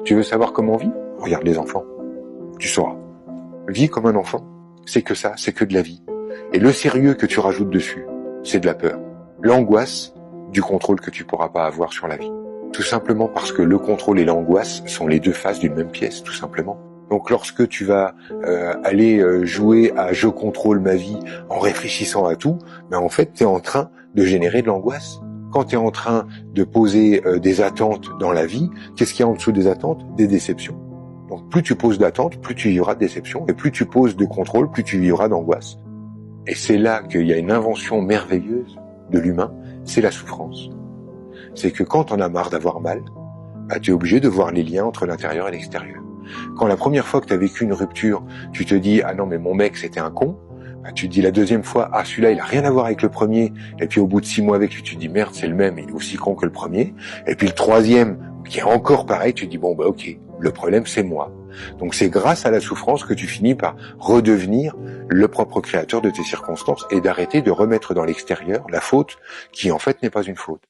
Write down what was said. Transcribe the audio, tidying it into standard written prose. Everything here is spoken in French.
Tu veux savoir comment on vit? Regarde les enfants. Tu sauras. Vis comme un enfant. C'est que ça, c'est que de la vie. Et le sérieux que tu rajoutes dessus, c'est de la peur. L'angoisse du contrôle que tu pourras pas avoir sur la vie. Tout simplement parce que le contrôle et l'angoisse sont les deux faces d'une même pièce, tout simplement. Donc lorsque tu vas aller jouer à « je contrôle ma vie » en réfléchissant à tout, ben en fait, tu es en train de générer de l'angoisse. Quand tu es en train de poser des attentes dans la vie, qu'est-ce qu'il y a en dessous des attentes? Des déceptions. Donc plus tu poses d'attentes, plus tu vivras de déceptions, et plus tu poses de contrôle, plus tu vivras d'angoisse. Et c'est là qu'il y a une invention merveilleuse de l'humain, c'est la souffrance. C'est que quand on a marre d'avoir mal, bah, tu es obligé de voir les liens entre l'intérieur et l'extérieur. Quand la première fois que tu as vécu une rupture, tu te dis « Ah non, mais mon mec, c'était un con », bah, tu te dis la deuxième fois « Ah, celui-là, il a rien à voir avec le premier », et puis au bout de 6 mois avec lui, tu te dis « Merde, c'est le même, il est aussi con que le premier », et puis le troisième, qui est encore pareil, tu te dis « Bon, bah ok, le problème, c'est moi ». Donc c'est grâce à la souffrance que tu finis par redevenir le propre créateur de tes circonstances et d'arrêter de remettre dans l'extérieur la faute qui en fait n'est pas une faute.